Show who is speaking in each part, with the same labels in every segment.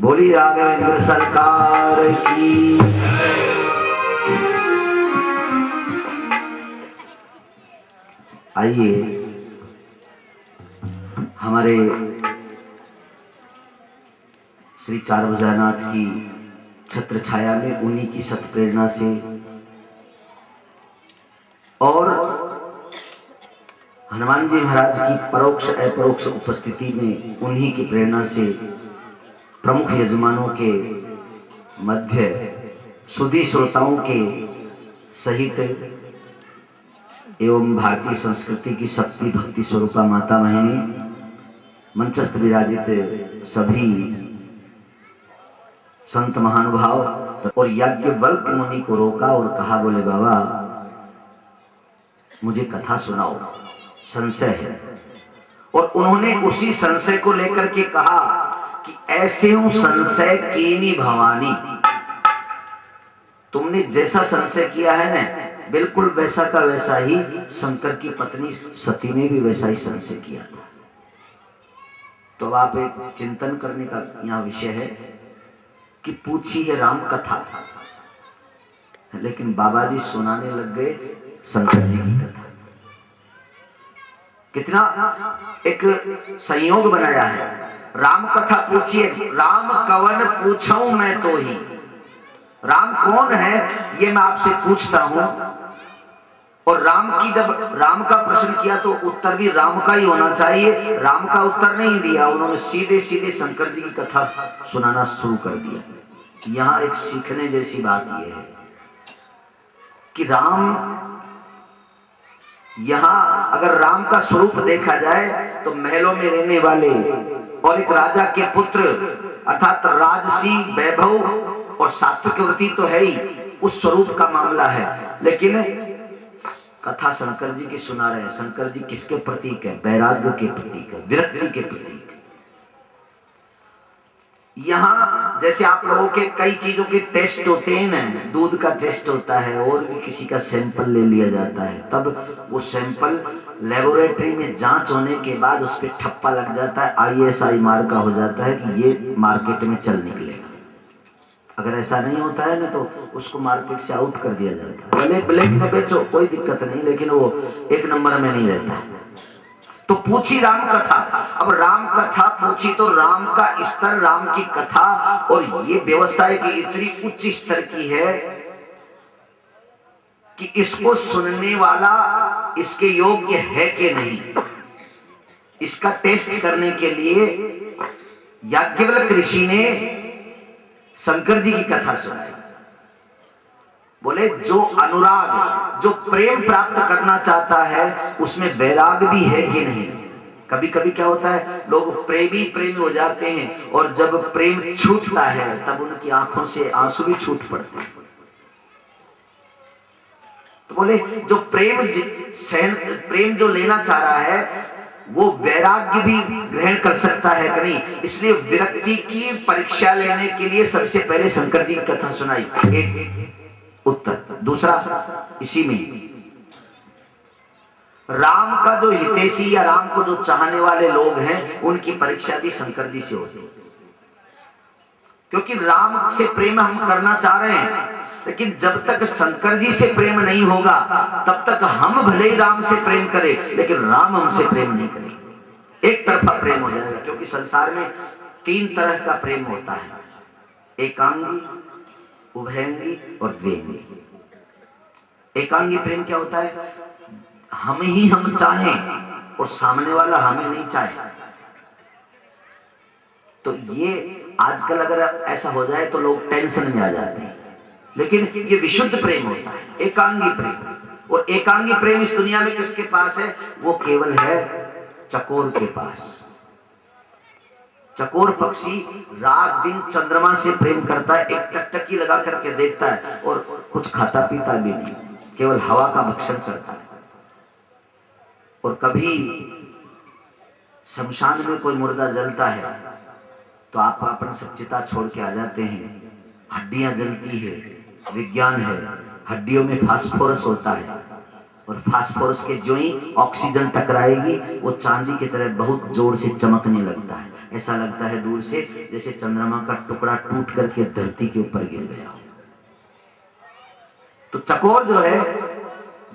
Speaker 1: बोली राघवेंद्र सरकार की। आइए हमारे श्री चारभुजानाथ की छत्र छाया में उन्हीं की सत प्रेरणा से और हनुमान जी महाराज की परोक्ष अपरोक्ष उपस्थिति में उन्हीं की प्रेरणा से प्रमुख यजमानों के मध्य सुधी श्रोताओं के सहित एवं भारतीय संस्कृति की शक्ति भक्ति स्वरूपा माता बहनी मंचस्थ विराजित सभी संत महानुभाव और याज्ञवल्क्य मुनि को रोका और कहा, बोले बाबा मुझे कथा सुनाओ, संशय है। और उन्होंने उसी संशय को लेकर के कहा कि ऐसे हूं संशय कीनी भवानी, तुमने जैसा संशय किया है ना बिल्कुल वैसा का वैसा ही शंकर की पत्नी सती ने भी वैसा ही संशय किया था। तो अब आप एक चिंतन करने का यहां विषय है कि पूछी है राम कथा, लेकिन बाबा जी सुनाने लग गए शंकर जी की कथा। कितना एक संयोग बनाया है। राम कथा पूछिए, राम कवन पूछूं मैं तो ही, राम कौन है ये मैं आपसे पूछता हूं। और राम की जब राम का प्रश्न किया तो उत्तर भी राम का ही होना चाहिए। राम का उत्तर नहीं दिया, उन्होंने सीधे सीधे शंकर जी की कथा सुनाना शुरू कर दिया। यहां एक सीखने जैसी बात यह है कि राम, यहां अगर राम का स्वरूप देखा जाए तो महलों में रहने वाले और एक राजा के पुत्र अर्थात राजसी वैभव और सात्विक वृत्ति तो है ही, उस स्वरूप का मामला है। लेकिन कथा शंकर जी की सुना रहे हैं। शंकर जी किसके प्रतीक है? वैराग्य के प्रतीक है, विरक्ति के प्रतीक। यहां जैसे आप लोगों के कई चीजों के टेस्ट होते हैं ना, दूध का टेस्ट होता है और भी किसी का सैंपल ले लिया जाता है, तब वो सैंपल लेबोरेटरी में जांच होने के बाद उस पर ठप्पा लग जाता है, ISI मार्क का हो जाता है कि ये मार्केट में चल निकलेगा। अगर ऐसा नहीं होता है ना तो उसको मार्केट से आउट कर दिया जाता है। भले ब्लैक में बेचो कोई दिक्कत नहीं, लेकिन वो एक नंबर में नहीं रहता है। तो पूछी राम कथा। अब राम कथा पूछी तो राम का स्तर, राम की कथा और ये व्यवस्था है कि इतनी उच्च स्तर की है कि इसको सुनने वाला इसके योग्य है कि नहीं, इसका टेस्ट करने के लिए याज्ञवल्क्य ऋषि ने शंकर जी की कथा सुनाई। बोले जो अनुराग, जो प्रेम प्राप्त करना चाहता है उसमें वैराग भी है कि नहीं। कभी कभी क्या होता है, लोग प्रेमी हो जाते हैं और जब प्रेम छूटता है तब उनकी आंखों से आंसू भी छूट पड़ते हैं। तो बोले जो प्रेम जो लेना चाह रहा है वो वैराग्य भी ग्रहण कर सकता है कि नहीं। इसलिए विरक्ति की परीक्षा लेने के लिए सबसे पहले शंकर जी की कथा सुनाई। एक उत्तर। दूसरा इसी में राम का जो हितैषी या राम को जो चाहने वाले लोग हैं उनकी परीक्षा भी शंकर जी से होती है, क्योंकि राम से प्रेम हम करना चाह रहे हैं, लेकिन जब तक शंकर जी से प्रेम नहीं होगा तब तक हम भले ही राम से प्रेम करें लेकिन राम हमसे प्रेम नहीं करें। एक तरफा प्रेम हो जाएगा, क्योंकि संसार में 3 तरह का प्रेम होता है, एकांगी, उभयंगी और द्विअंगी। एकांगी प्रेम क्या होता है? हम ही हम चाहें और सामने वाला हमें नहीं चाहे। तो ये आजकल अगर ऐसा हो जाए तो लोग टेंशन में आ जाते हैं, लेकिन ये विशुद्ध प्रेम होता है, एकांगी प्रेम। और एकांगी प्रेम इस दुनिया में किसके पास है? वो केवल है चकोर के पास। चकोर पक्षी रात दिन चंद्रमा से प्रेम करता है, एक टकटकी लगा करके देखता है और कुछ खाता पीता भी नहीं, केवल हवा का भक्षण करता है। और कभी शमशान में कोई मुर्दा जलता है तो आप अपना सब चिता छोड़ के आ जाते हैं, हड्डियां जलती है, विज्ञान है, हड्डियों में फास्फोरस होता है और फास्फोरस के जो ही ऑक्सीजन टकराएगी वो चांदी की तरह बहुत जोर से चमकने लगता है। ऐसा लगता है दूर से जैसे चंद्रमा का टुकड़ा टूट करके धरती के ऊपर गिर गया। तो चकोर जो है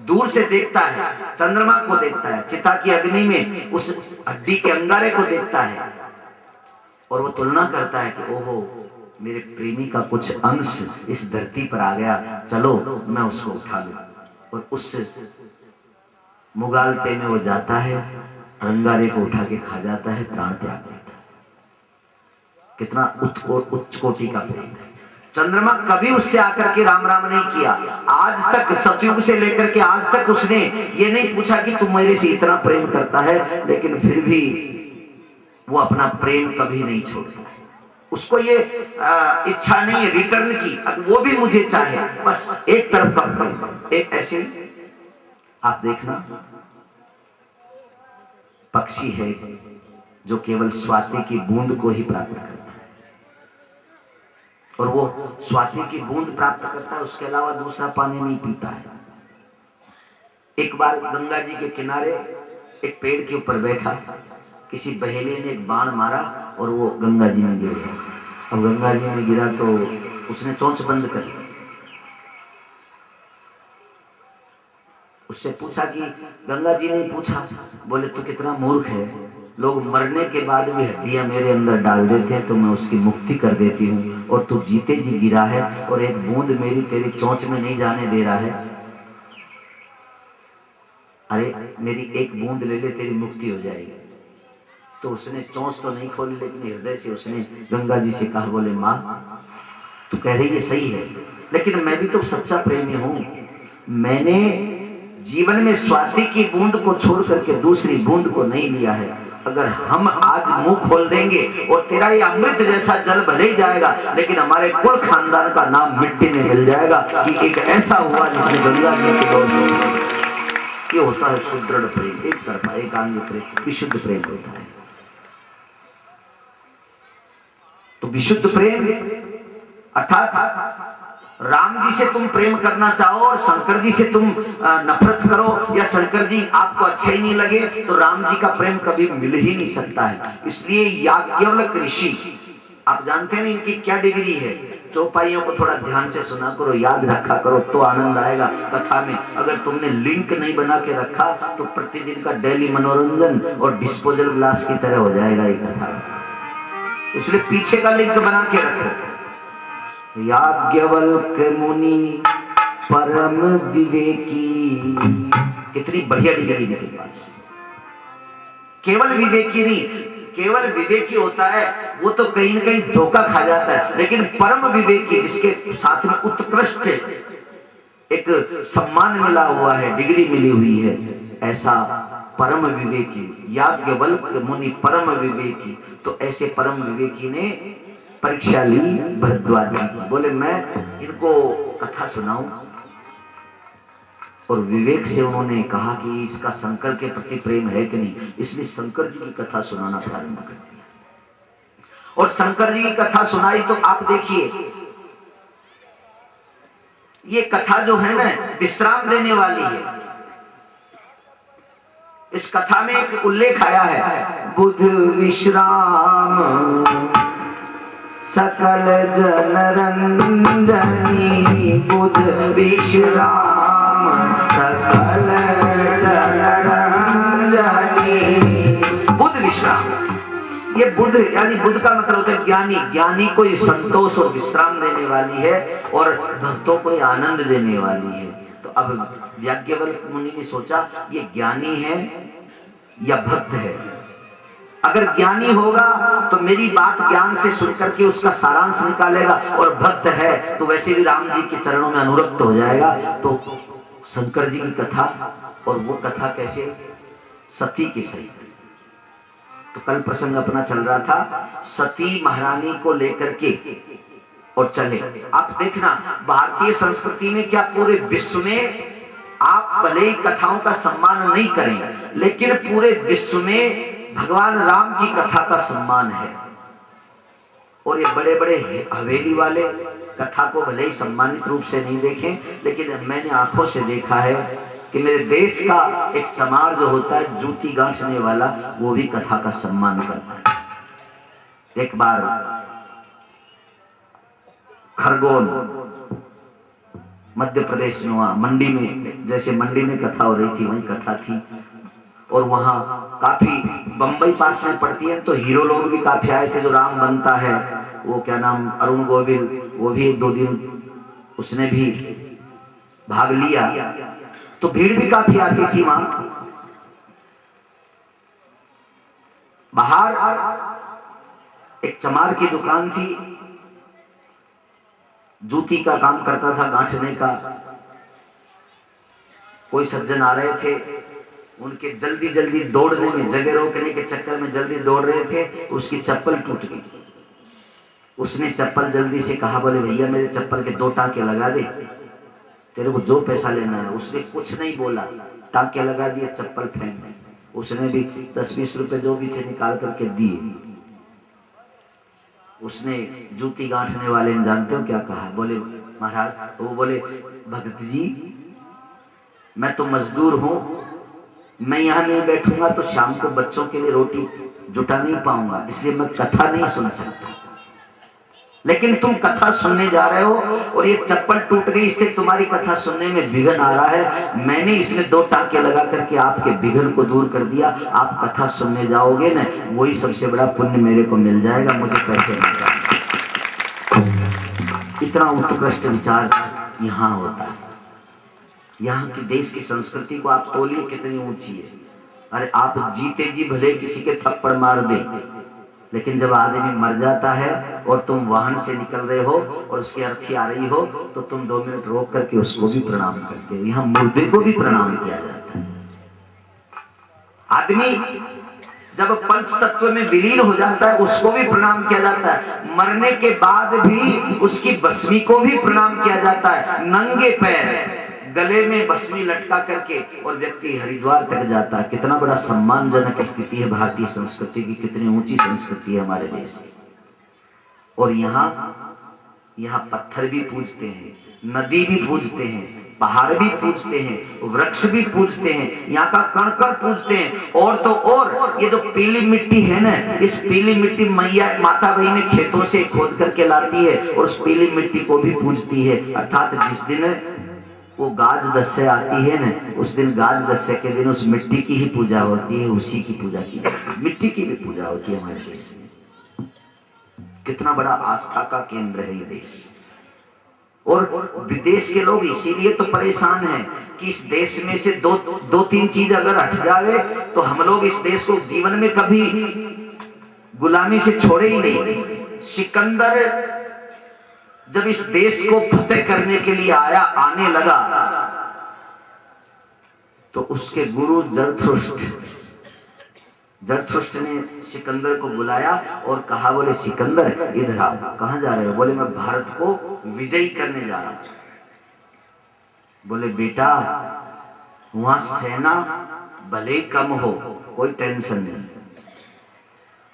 Speaker 1: दूर से देखता है, चंद्रमा को देखता है, चिता की अग्नि में उस हड्डी के अंगारे को देखता है और वो तुलना करता है कि ओहो, मेरे प्रेमी का कुछ अंश इस धरती पर आ गया, चलो मैं उसको उठा लूं। और उस मुगालते में वो जाता है, अंगारे को उठा के खा जाता है, प्राण त्याग देता है। कितना उच्च कोटि का प्रेम है। चंद्रमा कभी उससे आकर के राम राम नहीं किया। आज तक, सतयुग से लेकर के आज तक उसने ये नहीं पूछा कि तू मेरे से इतना प्रेम करता है, लेकिन फिर भी वो अपना प्रेम कभी नहीं छोड़ता है। उसको ये इच्छा नहीं है रिटर्न की, वो भी मुझे चाहे, बस एक तरफ का प्रेम। एक ऐसे आप देखना पक्षी है जो केवल स्वाति की बूंद को ही प्राप्त करता है, और वो स्वाति की बूंद प्राप्त करता है, उसके अलावा दूसरा पानी नहीं पीता है। एक बार गंगा जी के किनारे एक पेड़ के ऊपर बैठा, किसी बहेलिए ने एक बाण मारा और वो गंगा जी में गिर गया। अब गंगा जी में गिरा तो उसने चोंच बंद कर ली। उससे पूछा कि गंगा जी ने पूछा, बोले तू कितना मूर्ख है, लोग मरने के बाद भी हड्डियां मेरे अंदर डाल देते हैं तो मैं उसकी मुक्ति कर देती हूँ, और तू जीते जी गिरा है और एक बूंद मेरी तेरी चोंच में नहीं जाने दे रहा है। अरे मेरी एक बूंद ले ले, तेरी मुक्ति हो जाएगी। तो उसने चोंच तो नहीं खोली, लेकिन हृदय से उसने गंगा जी से कहा, बोले माँ तू कह रही है सही है, लेकिन मैं भी तो सच्चा प्रेमी हूं। मैंने जीवन में स्वाति की बूंद को छोड़ करके दूसरी बूंद को नहीं लिया है। अगर हम आज मुंह खोल देंगे और तेरा ये अमृत जैसा जल भले ही जाएगा, लेकिन हमारे कुल खानदान का नाम मिट्टी में मिल जाएगा कि एक ऐसा हुआ जिसने गंगा जी के दौर से। ये होता है सुदृढ़ प्रेम, एक तरफा एकांगी प्रेम, विशुद्ध प्रेम होता है। तो विशुद्ध प्रेम अर्थात राम जी से तुम प्रेम करना चाहो और शंकर जी से तुम नफरत करो, या शंकर जी आपको अच्छे ही नहीं लगे, तो राम जी का प्रेम कभी मिल ही नहीं सकता है। इसलिए याज्ञवल्क्य ऋषि, आप जानते हैं इनकी क्या डिग्री है। चौपाइयों को थोड़ा ध्यान से सुना करो, याद रखा करो, तो आनंद आएगा कथा में। अगर तुमने लिंक नहीं बना के रखा तो प्रतिदिन का डेली मनोरंजन और डिस्पोजल ग्लास की तरह हो जाएगा ये कथा। इसलिए पीछे का लिंक बना के रखो। याज्ञवल्क्य मुनि परम विवेकी, कितनी बढ़िया डिग्री इनके पास। केवल विवेकी नहीं, केवल विवेकी होता है वो तो कहीं न कहीं धोखा खा जाता है, लेकिन परम विवेकी जिसके साथ में उत्कृष्ट एक सम्मान मिला हुआ है, डिग्री मिली हुई है, ऐसा परम विवेकी याज्ञवल्क्य मुनि परम विवेकी। तो ऐसे परम विवेकी ने परीक्षा ली भरद्वाज जी की। बोले मैं इनको कथा सुनाऊं, और विवेक से उन्होंने कहा कि इसका शंकर के प्रति प्रेम है कि नहीं, इसलिए शंकर जी की कथा सुनाना प्रारंभ कर दिया। और शंकर जी की कथा सुनाई तो आप देखिए, ये कथा जो है ना विश्राम देने वाली है। इस कथा में एक उल्लेख आया है, बुध विश्राम सकल जनरंजनी, बुध विश्राम सकल जनरंजनी। बुध विश्राम, ये बुध यानी बुध का मतलब होता है ज्ञानी। ज्ञानी को ये संतोष और विश्राम देने वाली है, और भक्तों को ये आनंद देने वाली है। तो अब याज्ञवल्क्य मुनि ने सोचा ये ज्ञानी है या भक्त है। अगर ज्ञानी होगा तो मेरी बात ज्ञान से सुन करके उसका सारांश निकालेगा, और भक्त है तो वैसे भी राम जी के चरणों में अनुरक्त हो जाएगा। तो शंकर जी की कथा, और वो कथा कैसे, सती की सही। तो कल प्रसंग अपना चल रहा था सती महारानी को लेकर के, और चले आप देखना भारतीय संस्कृति में क्या पूरे विश्व में आप भले ही कथाओं का सम्मान नहीं करें, लेकिन पूरे विश्व में भगवान राम की कथा का सम्मान है। और ये बड़े बड़े हवेली वाले कथा को भले ही सम्मानित रूप से नहीं देखें, लेकिन मैंने आंखों से देखा है कि मेरे देश का एक चमार जो होता है जूती गांठने वाला, वो भी कथा का सम्मान करता है। एक बार खरगोन मध्य प्रदेश में हुआ, मंडी में, जैसे मंडी में कथा हो रही थी वही कथा थी। और वहां काफी, बंबई पास में पड़ती है, तो हीरो लोग भी काफी आए थे। जो राम बनता है वो क्या नाम, अरुण गोविल, वो भी 1-2 दिन उसने भी भाग लिया। तो भीड़ भी काफी आती थी वहां। बाहर एक चमार की दुकान थी, जूती का काम करता था, गांठने का। कोई सज्जन आ रहे थे, उनके जल्दी जल्दी दौड़ने में, जगह रोकने के चक्कर में जल्दी दौड़ रहे थे, उसकी चप्पल टूट गई। उसने चप्पल जल्दी से कहा, बोले भैया मेरे चप्पल के 2 टांके लगा दे, तेरे को जो पैसा लेना है। उसने कुछ नहीं बोला, टांके लगा दिए, चप्पल फेंक दी। उसने भी 10-20 रुपए जो भी थे निकाल करके दिए। उसने जूती गांठने वाले ने जानते हो क्या कहा? बोले महाराज, वो बोले भगत जी मैं तो मजदूर हूं, मैं यहाँ नहीं बैठूंगा तो शाम को बच्चों के लिए रोटी जुटा नहीं पाऊंगा, इसलिए मैं कथा नहीं सुन सकता। लेकिन तुम कथा सुनने जा रहे हो और ये चप्पल टूट गई, इससे तुम्हारी कथा सुनने में विघ्न आ रहा है। मैंने इसमें 2 टांके लगा करके आपके विघ्न को दूर कर दिया। आप कथा सुनने जाओगे ना, वही सबसे बड़ा पुण्य मेरे को मिल जाएगा, मुझे पैसे मिल जाएंगे। इतना उत्कृष्ट विचार यहाँ होता है। यहाँ की देश की संस्कृति को आप तोलिए कितनी ऊंची है। अरे आप जीते जी भले किसी के थप्पड़ मार दे, लेकिन जब आदमी मर जाता है और तुम वाहन से निकल रहे हो और उसकी अर्थी आ रही हो, तो तुम 2 मिनट रोक करके उसको भी प्रणाम करते हो। यहाँ मुर्दे को भी प्रणाम किया जाता है। आदमी जब पंच तत्व में विलीन हो जाता है उसको भी प्रणाम किया जाता है। मरने के बाद भी उसकी भस्मी को भी प्रणाम किया जाता है। नंगे पैर गले में भस्मी लटका करके और व्यक्ति हरिद्वार तक जाता है। कितना बड़ा सम्मानजनक स्थिति है भारतीय संस्कृति की, कितनी ऊंची संस्कृति है हमारे देश की। और यहाँ पत्थर भी पूजते हैं, नदी भी पूजते हैं, पहाड़ भी पूजते हैं, वृक्ष भी पूजते हैं, यहाँ का कण कण पूजते हैं। और तो और ये जो पीली मिट्टी है ना, इस पीली मिट्टी मैया माता बहन खेतों से खोद करके लाती है और उस पीली मिट्टी को भी पूजती है। अर्थात जिस दिन वो गाज दस्से आती है ना, उस दिन गाज दस्से के दिन उस मिट्टी की ही पूजा होती है, उसी की पूजा की जाती है। मिट्टी की भी पूजा होती है हमारे देश में। कितना बड़ा आस्था का केंद्र है ये देश। और विदेश के लोग इसीलिए तो परेशान हैं कि इस देश में से दो तीन चीज अगर हट जावे तो हम लोग इस देश को जीवन में कभी गुलामी से छोड़े ही नहीं। सिकंदर जब इस देश को फतेह करने के लिए आने लगा तो उसके गुरु जरथुष्ट ने सिकंदर को बुलाया और कहा, बोले सिकंदर इधर आओ। कहां जा रहे हो? बोले मैं भारत को विजयी करने जा रहा हूं। बोले बेटा वहां सेना भले कम हो, कोई टेंशन नहीं,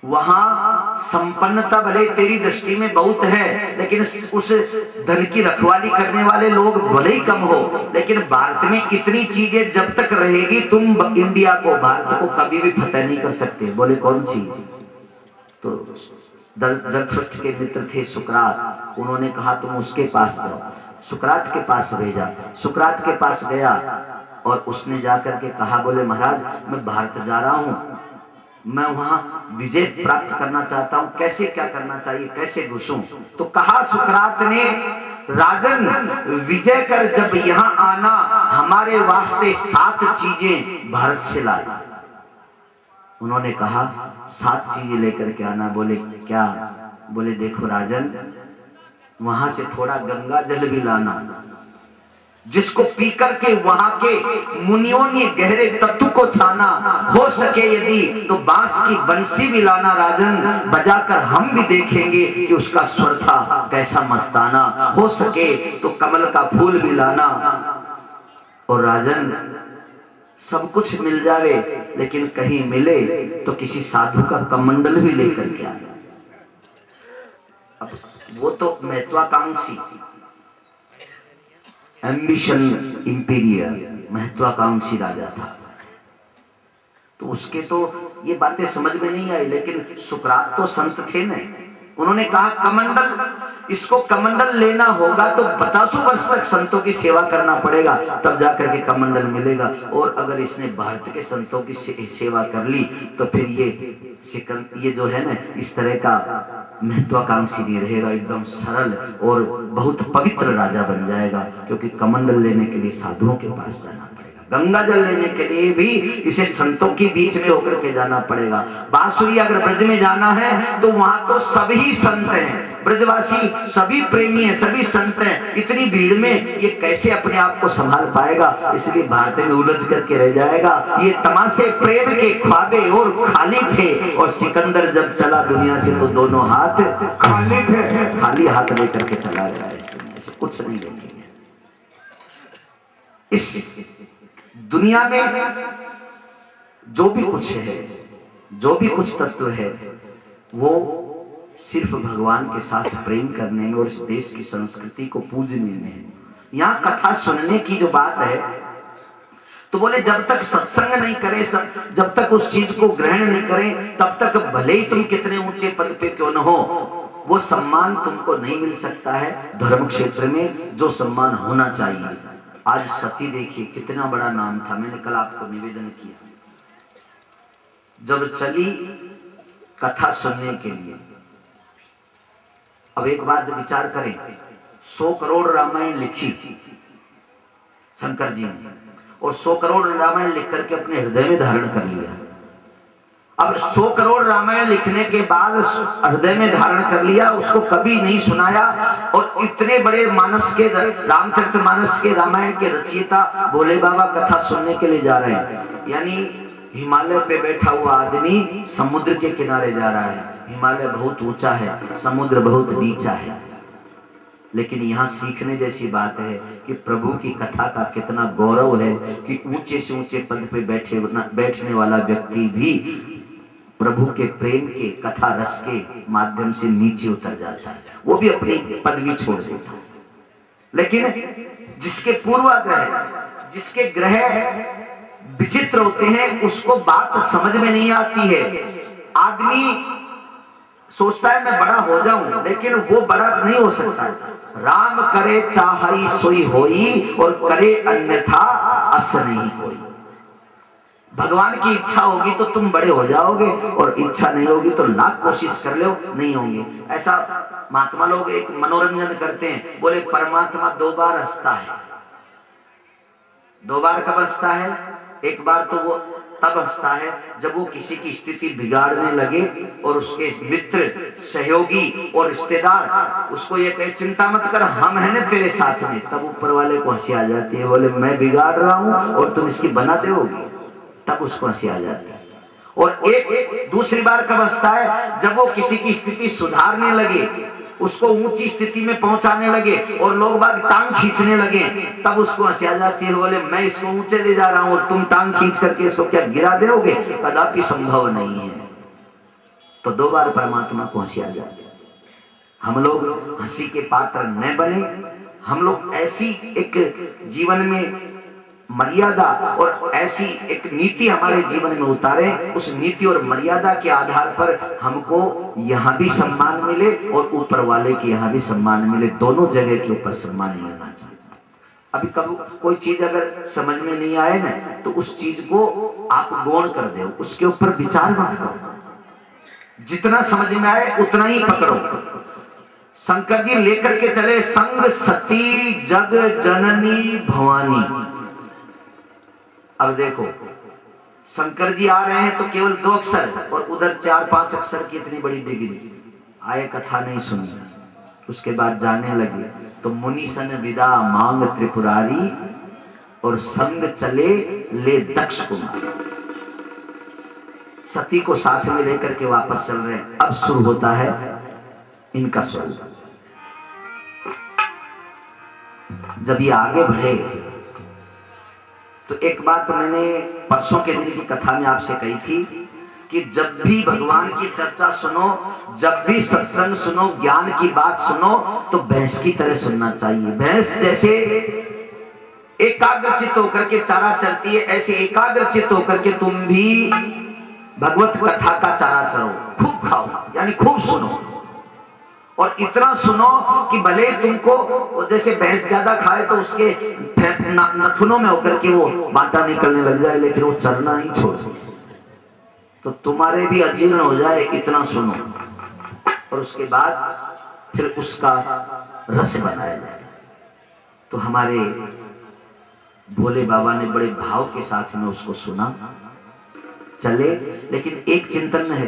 Speaker 1: वहां संपन्नता भले तेरी दृष्टि में बहुत है, लेकिन उस धन की रखवाली करने वाले लोग भले ही कम हो, लेकिन भारत में इतनी चीजें जब तक रहेगी तुम इंडिया को, भारत को कभी भी फतेह नहीं कर सकते। बोले कौन सी? तो जरथुष्ट के मित्र थे सुकरात, उन्होंने कहा तुम उसके पास जाओ। सुकरात के पास भेजा। सुकरात के पास गया और उसने जाकर के कहा, बोले महाराज मैं भारत जा रहा हूं, मैं वहां विजय प्राप्त करना चाहता हूं, कैसे क्या करना चाहिए, कैसे घुसूं? तो कहा सुकरात ने, राजन विजय कर जब यहां आना, हमारे वास्ते 7 चीजें भारत से ला। उन्होंने कहा 7 चीजें लेकर के आना। बोले क्या? बोले देखो राजन, वहां से थोड़ा गंगा जल भी लाना, जिसको पी करके वहां के मुनियों ने गहरे तत्व को छाना, हो सके यदि तो बांस की बंसी भी लाना राजन, बजाकर हम भी देखेंगे कि उसका स्वर था कैसा मस्ताना। हो सके तो कमल का फूल भी लाना। और राजन सब कुछ मिल जावे, लेकिन कहीं मिले तो किसी साधु का कमंडल भी लेकर के आना। अब वो तो महत्वाकांक्षी, एम्बिशन इंपीरियर, महत्वाकांक्षी राजा था, तो उसके तो ये बातें समझ में नहीं आई, लेकिन सुकरात तो संत थे न, उन्होंने कहा कमंडल, इसको कमंडल लेना होगा तो 50 वर्ष तक संतों की सेवा करना पड़ेगा, तब जाकर के कमंडल मिलेगा। और अगर इसने भारत के संतों की सेवा कर ली तो फिर ये जो है ना, इस तरह का महत्वाकांक्षी नहीं रहेगा, एकदम सरल और बहुत पवित्र राजा बन जाएगा। क्योंकि कमंडल लेने के लिए साधुओं के पास जाना पड़ेगा, गंगा जल लेने के लिए भी इसे संतों के बीच में होकर के जाना पड़ेगा। बांसुरी अगर ब्रज में जाना है तो वहां तो सभी संत हैं, ब्रजवासी सभी प्रेमी हैं, सभी संत हैं। इतनी भीड़ में ये कैसे अपने आप को संभाल पाएगा, इसलिए भारत में उलझ करके रह जाएगा। ये तमाशे प्रेम के ख्वाबे और खाली थे, और सिकंदर जब चला दुनिया से तो दोनों हाथ खाली थे, खाली हाथ लेकर के चला गया। इससे कुछ नहीं देखेंगे। इस दुनिया में जो भी कुछ है, जो भी कुछ तत्व है, वो सिर्फ भगवान के साथ प्रेम करने में और इस देश की संस्कृति को पूजने में है। यहाँ कथा सुनने की जो बात है, तो बोले जब तक सत्संग नहीं करें, जब तक उस चीज को ग्रहण नहीं करें, तब तक भले ही तुम कितने ऊंचे पद पे क्यों न हो, वो सम्मान तुमको नहीं मिल सकता है धर्म क्षेत्र में जो सम्मान होना चाहिए। आज सती देखिए कितना बड़ा नाम था, मैंने कल आपको निवेदन किया। जब चली कथा सुनने के लिए, अब एक बात विचार करें, 100 करोड़ रामायण लिखी शंकर जी ने, और 100 करोड़ रामायण लिख करके अपने हृदय में धारण कर लिया। अब 100 करोड़ रामायण लिखने के बाद हृदय में धारण कर लिया, उसको कभी नहीं सुनाया, और इतने बड़े मानस के रामचरितमानस के रामायण के रचयिता भोले बाबा कथा सुनने के लिए जा रहे हैं। यानी हिमालय पे बैठा हुआ आदमी समुद्र के किनारे जा रहा है। हिमालय बहुत ऊंचा है, समुद्र बहुत नीचा है, लेकिन यहाँ सीखने जैसी बात है कि प्रभु की कथा का कितना गौरव है कि ऊंचे से ऊंचे पद पे बैठने वाला व्यक्ति भी प्रभु के प्रेम के कथा रस के माध्यम से नीचे उतर जाता है, वो भी अपनी पदवी छोड़ देता है। लेकिन जिसके पूर्वाग्रह, जिसके ग्रह विचित्र होते हैं, उसको बात समझ में नहीं आती है। आदमी सोचता है मैं बड़ा हो जाऊं, लेकिन वो बड़ा नहीं हो सकता। राम करे चाहई सोई होई, और करे अन्यथा अस नहीं होई। भगवान की इच्छा होगी तो तुम बड़े हो जाओगे, और इच्छा नहीं होगी तो लाख कोशिश कर लो, नहीं होंगे। ऐसा महात्मा लोग एक मनोरंजन करते हैं, बोले परमात्मा 2 बार हंसता है। 2 बार कब हंसता है? एक बार तो वो तब हंसता है जब वो किसी की स्थिति बिगाड़ने लगे और उसके मित्र, सहयोगी और रिश्तेदार उसको ये कहे चिंता मत कर, हम हैं ना तेरे साथ में, तब ऊपर वाले को हंसी आ जाती है। बोले मैं बिगाड़ रहा हूं और तुम इसकी बना दोगे, तब उसको हंसी आ जाती है। और एक दूसरी बार कब हंसता है? जब वो किसी की स्थिति सुधारने लगे, उसको ऊंची स्थिति में पहुंचाने लगे और लोग बाग टांग खींचने लगे, तब उसको हंसी आ जाती है। बोले मैं इसको ऊंचे ले जा रहा हूं और तुम टांग खींच करके इसको क्या गिरा दोगे? कदापि संभव नहीं है। तो 2 बार परमात्मा को हंसी आ जाती है। हम लोग हंसी के पात्र न बने, हम लोग ऐसी एक जीवन में मर्यादा और ऐसी एक नीति हमारे जीवन में उतारे, उस नीति और मर्यादा के आधार पर हमको यहाँ भी सम्मान मिले और ऊपर वाले के यहाँ भी सम्मान मिले, दोनों जगह के ऊपर सम्मान मिलना चाहिए। अभी कभी कोई चीज अगर समझ में नहीं आए ना, तो उस चीज को आप गौण कर दो, उसके ऊपर विचार मत करो, जितना समझ में आए उतना ही पकड़ो। शंकर जी लेकर के चले संग सती जग जननी भवानी। अब देखो शंकर जी आ रहे हैं तो केवल 2 अक्षर और उधर 4-5 अक्षर की इतनी बड़ी डिग्री। आए कथा नहीं सुनी, उसके बाद जाने लगे तो मुनि सन विदा मांग त्रिपुरारी, और संग चले ले दक्ष कुमार। सती को साथ में लेकर के वापस चल रहे हैं। अब शुरू होता है इनका स्वरूप। जब ये आगे बढ़े तो एक बात मैंने परसों के दिन की कथा में आपसे कही थी कि जब भी भगवान की चर्चा सुनो, जब भी सत्संग सुनो, ज्ञान की बात सुनो, तो भैंस की तरह सुनना चाहिए। भैंस जैसे एकाग्रचित होकर के चारा चलती है, ऐसे एकाग्रचित होकर के तुम भी भगवत कथा का चारा चरो, खूब खाओ, यानी खूब सुनो, और इतना सुनो कि भले तुमको, जैसे भैंस ज्यादा खाए तो उसके नथुनों में होकर के वो बाटा निकलने लग जाए, लेकिन वो चरना नहीं छोड़, तो तुम्हारे भी अजीर्ण हो जाए, इतना सुनो, और उसके बाद फिर उसका रस बनाया जाए। तो हमारे भोले बाबा ने बड़े भाव के साथ में उसको सुना, चले। लेकिन एक चिंतन है,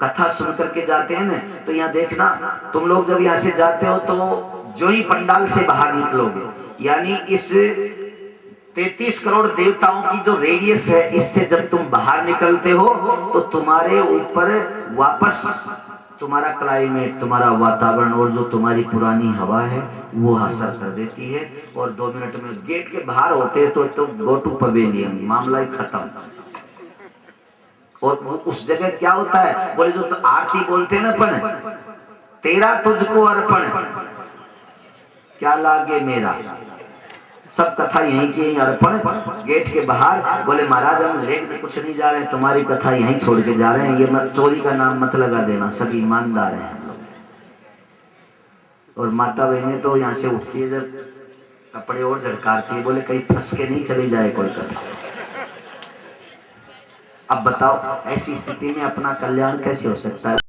Speaker 1: कथा सुन करके जाते हैं ना, तो यहाँ देखना, तुम लोग जब यहाँ से जाते हो तो जो ही पंडाल से बाहर निकलोगे, यानी इस 33 करोड़ देवताओं की जो रेडियस है, इससे जब तुम बाहर निकलते हो तो तुम्हारे ऊपर वापस तुम्हारा क्लाइमेट, तुम्हारा वातावरण और जो तुम्हारी पुरानी हवा है वो असर कर देती है, और 2 मिनट में गेट के बाहर होते तो गो टू पवेलियन, मामला ही खत्म। और उस जगह क्या होता है, बोले जो तो आरती बोलते हैं ना, अपन तेरा तुझको अर्पण, क्या लागे मेरा, सब कथा यहीं की यहीं अर्पण। गेट के बाहर बोले महाराज हम लेने कुछ नहीं जा रहे हैं, तुम्हारी कथा यहीं छोड़ के जा रहे हैं, ये चोरी का नाम मत लगा देना, सब ईमानदार हैं। और माता बहनें तो यहाँ से उठती है जब कपड़े और झड़कारती है, बोले कहीं फंस के नहीं चली जाए कोई कथा। अब बताओ ऐसी स्थिति में अपना कल्याण कैसे हो सकता है।